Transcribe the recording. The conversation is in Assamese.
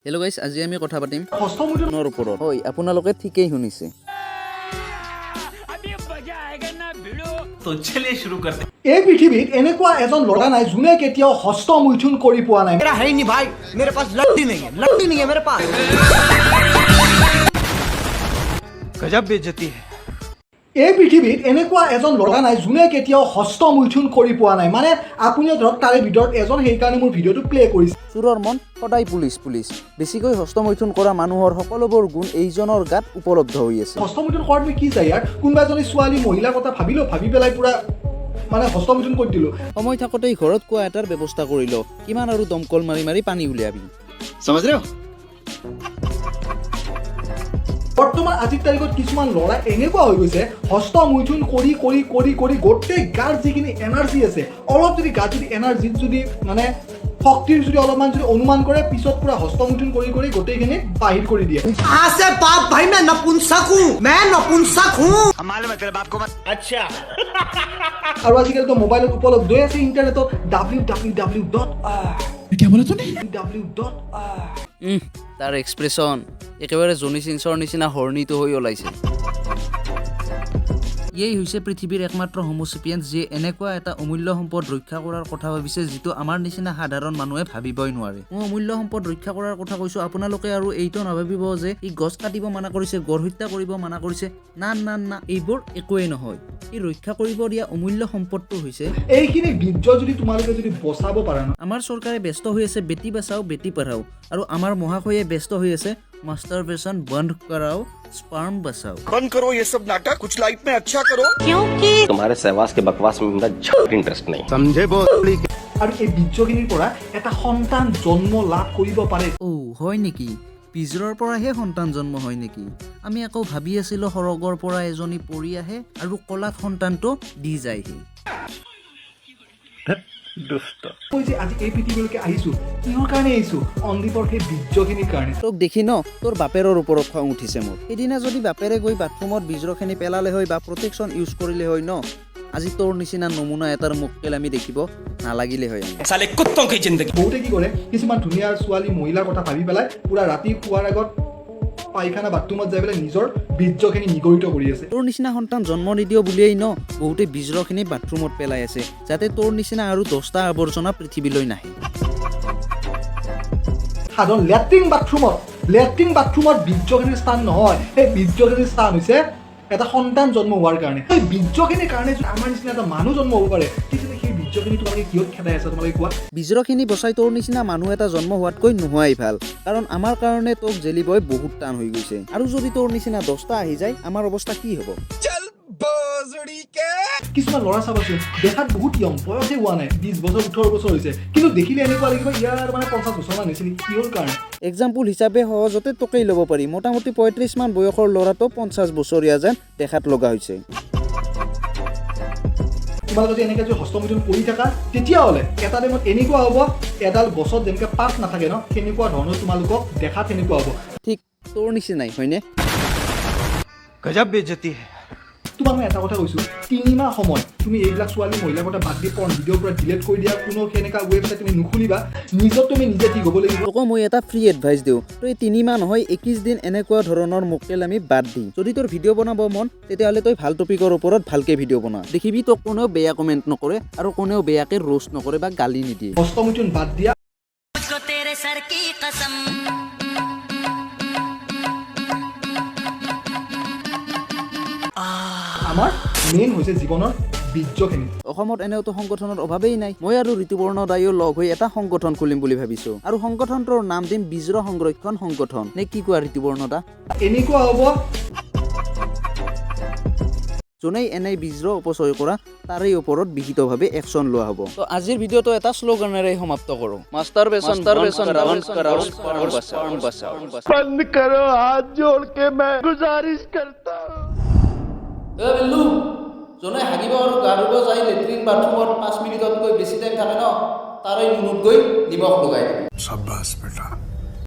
হেল্ল' গাইছ, আজি আমি কথা পাতিম হস্তমৈথুনৰ ওপৰত। হয়, আপোনালোকে ঠিকেই শুনিছে। এই পৃথিৱীত এনেকুৱা এজন ল'ৰা নাই যোনে কেতিয়াও হস্তমৈথুন কৰি পোৱা নাই। मेरा है ही नहीं भाई, मेरे पास लट्टी नहीं है मेरे पास। गजब बेइज्जती है। এই পৃথিৱীত এনেকুৱা এজন ল'ৰা নাই যোনে কেতিয়াও হস্তমৈথুন কৰি পোৱা নাই। মানে আপুনি ধৰক তাৰে ভিতৰত এজন, সেইকাৰণে মোৰ ভিডিঅ'টো প্লে কৰিছে। চোৰৰ মন সদায় পুলিচ পুলিচ। বেছিকৈ হস্তমৈথুন কৰা মানুহৰ সকলোবোৰ গুণ এইজনৰ গাত উপলব্ধ হৈ আছে। হস্তমৈথুন কৰাটো কি যায় ইয়াৰ? কোনোবা এজনী ছোৱালী মহিলাৰ কথা ভাবি পেলাই পুৰা মানে হস্তমৈথুন কৰি দিলোঁ। সময় থাকোঁতেই ঘৰত কোৱা এটাৰ ব্যৱস্থা কৰি ল। কিমান আৰু দমকল মাৰি মাৰি পানী উলিয়াবি। समझ रहे हो? বৰ্তমান আজিৰ তাৰিখত কিছুমান ল'ৰা এনেকুৱা হৈ গৈছে, হস্তমৈথুন কৰি কৰি কৰি কৰি গোটেই গাৰ যিখিনি এনাৰ্জি আছে, অলপ যদি গাত যদি এনাৰ্জিত যদি মানে শক্তিৰ যদি অলপমান যদি অনুমান কৰে, পিছত পুৰা হস্তমৈথুন কৰি কৰি গোটেইখিনি বাহিৰ কৰি দিয়ে। आज से बाप भाई मैं नपुंसक हूँ। हमारे में तेरे बाप को मत। अच्छा। আৰু আজিকালিতো মোবাইলত উপলব্ধ আছে ইণ্টাৰনেটত www. তাৰ এক্সপ্ৰেছন একেবাৰে জনি চিনছৰ নিচিনা হৰ্ণিত হৈ ওলাইছে। ইয়েই হৈছে পৃথিৱীৰ একমাত্ৰ হোমোচেপিয়েন্স, যিয়ে এনেকুৱা এটা অমূল্য সম্পদ ৰক্ষা কৰাৰ কথা ভাবিছে যিটো আমাৰ নিচিনা সাধাৰণ মানুহে ভাবিবই নোৱাৰে। মই অমূল্য সম্পদ ৰক্ষা কৰাৰ কথা কৈছোঁ, আপোনালোকে আৰু এইটো নাভাবিব যে ই গছ কাটিব মানা কৰিছে, গড় হত্যা কৰিব মানা কৰিছে। না না না, এইবোৰ একোৱেই নহয়। ই ৰক্ষা কৰিব দিয়া অমূল্য সম্পদটো হৈছে এইখিনি বীৰ্য যদি তোমালোকে যদি বচাব পাৰা ন। আমাৰ চৰকাৰে ব্যস্ত হৈ আছে বেটি বাচাও বেটি পঢ়াও, আৰু আমাৰ মহাশয়ে ব্যস্ত হৈ আছে মাষ্টাৰবেশ্যন বন্ধ কৰাও স্পাৰ্ম बचाओ। बंद करो ये सब नाटक, कुछ लाइफ में अच्छा करो। तुम्हारे सहवास के बकवास में मेरा इंटरेस्ट नहीं। समझे बोल। আৰু এই বীৰ্যখিনিৰ পৰা এটা সন্তান জন্ম লাভ কৰিব পাৰে। হয় নেকি? বীজৰ পৰাহে সন্তান জন্ম হয় নেকি? আমি আকৌ ভাবি আছিলোঁ সৰগৰ পৰা এজনী পৰি আহে আৰু কলাত সন্তানটো দি যায়হি। মই যে আজি এই পৃথিৱীলৈকে আহিছোঁ, কিহৰ কাৰণে আহিছোঁ? অন্দিপৰ সেই বীৰ্যখিনিৰ কাৰণে। তোক দেখি ন তোৰ বাপেৰৰ ওপৰত খং উঠিছে মোৰ। সেইদিনা যদি বাপেৰে গৈ বাথৰুমত বীজৰখিনি পেলালে হয় বা প্ৰটেকশ্যন ইউজ কৰিলে হয় ন, আজি তোৰ নিচিনা নমুনা এটাৰ মুখকেল আমি দেখিব নালাগিলে হয়। साले कुत्तों की जिंदगी। বহুতে কি কৰে, কিছুমান ধুনীয়া ছোৱালী মহিলাৰ কথা ভাবি পেলাই পুৰা ৰাতি শোৱাৰ আগত পায়খানা বাথৰুমত যাই পেলাই নিজৰ বীৰ্যখিনি নিগৰিত কৰি আছে। তোৰ নিচিনা সন্তান জন্ম নিদিও বুলিয়েই ন বহুতে বীজৰখিনি বাথৰুমত পেলাই আছে, যাতে তোৰ নিচিনা আৰু 10টা আৱৰ্জনা পৃথিৱীলৈ নাহে। সাধাৰণ লেট্ৰিন বাথৰুমত বীৰ্যখিনিৰ স্থান নহয়, সেই বীৰ্যখিনিৰ স্থান হৈছে এটা সন্তান জন্ম হোৱাৰ কাৰণে। সেই বীৰ্যখিনিৰ কাৰণে যদি আমাৰ নিচিনা এটা মানুহ জন্ম হ'ব পাৰে, তেতিয়াহ'লে সেই বীৰ্যখিনি তোমালোকে কিহত খেদাই আছা তোমালোকে কোৱা? বীজৰখিনি বচাই তোৰ নিচিনা মানুহ এটা জন্ম হোৱাতকৈ নোহোৱাই ভাল, কাৰণ আমাৰ কাৰণে তোক জেলিবই বহুত টান হৈ গৈছে। আৰু যদি তোৰ নিচিনা 10টা আহি যায়, আমাৰ অৱস্থা কি হ'ব? কিছুমান ল'ৰা চাবাচোন, দেখাত বহুত য়ং, বয়সে হোৱা নাই, 20 বছৰ 18 বছৰ হৈছে, কিন্তু দেখিলে এনেকুৱা লাগিব ইয়াৰ মানে 50 বছৰমান হৈছে নেকি। কিহৰ কাৰণে? এক্সাম্পল হিচাপে সহজতে তোকেই ল'ব পাৰি। মোটামুটি 35 মান বয়সৰ ল'ৰাটো 50 বছৰীয়া যেন দেখাত লগা হৈছে। তোমালোকে যদি এনেকৈ যদি হস্তমৈথুন কৰি থাকা, তেতিয়াহ'লে এটা টাইমত এনেকুৱা হ'ব, এডাল গছত যেনেকৈ পাত নাথাকে ন, সেনেকুৱা ধৰণৰ তোমালোকক দেখাত সেনেকুৱা হ'ব। ঠিক তোৰ নিচিনাই হয়নে? गजब बेइज्जती है। তোমাক মই এটা কথা কৈছোঁ, 3 মাহ সময় তুমি এইবিলাক ছোৱালী মহিলাৰ কথা বাদ দি পৰ্ণ ভিডিঅ'ৰ পৰা ডিলেট কৰি দিয়া, কোনো সেনেকুৱা ৱেবছাইট তুমি নুখুলিবা, নিজক তুমি নিজে ঠিক হ'ব লাগিব। তোকো মই এটা ফ্ৰী এডভাইচ দিওঁ, তই 3 মাহ নহয় 21 দিন এনেকুৱা ধৰণৰ মোকটেল আমি বাদ দিম। যদি তোৰ ভিডিঅ' বনাব মন, তেতিয়াহ'লে তই ভাল টপিকৰ ওপৰত ভালকৈ ভিডিঅ' বনা। দেখিবি তোক কোনেও বেয়া কমেণ্ট নকৰে আৰু কোনেও বেয়াকৈ ৰোষ্ট নকৰে বা গালি নিদিয়ে। হস্তমৈথুন বাদ দিয়া। আমাৰ মেইন হৈছে জীৱনৰ বীৰ্যখিনি। অসমত এনেওতো সংগঠনৰ অভাৱেই নাই। মই আৰু ঋতুপৰ্ণ দায়ো লগ হৈ এটা সংগঠন খুলিম বুলি ভাবিছোঁ, আৰু সংগঠনটোৰ নাম দিম বীজৰ সংৰক্ষণ সংগঠন। নে কি কোৱা ঋতুপৰ্ণ দা? এনেকুৱা হ'ব, যোনেই এনেই বীজৰ অপচয় কৰা তাৰেই ওপৰত বিহিতভাৱে একশ্যন লোৱা হ'ব। তো আজিৰ ভিডিঅ'টো এটা শ্লোগানেৰে সমাপ্ত কৰোঁ। মাষ্টাৰবেশ্যন बंद करो, हाथ जोड़ के मैं गुजारिश करता हूँ। যোনে হাগিব আৰু গা ধুব যায় লেট্ৰিন বাথৰুমত 5 মিনিটতকৈ বেছি টাইম থাকে ন, তাৰে নুনুত গৈ নিমখ লগাই দিব।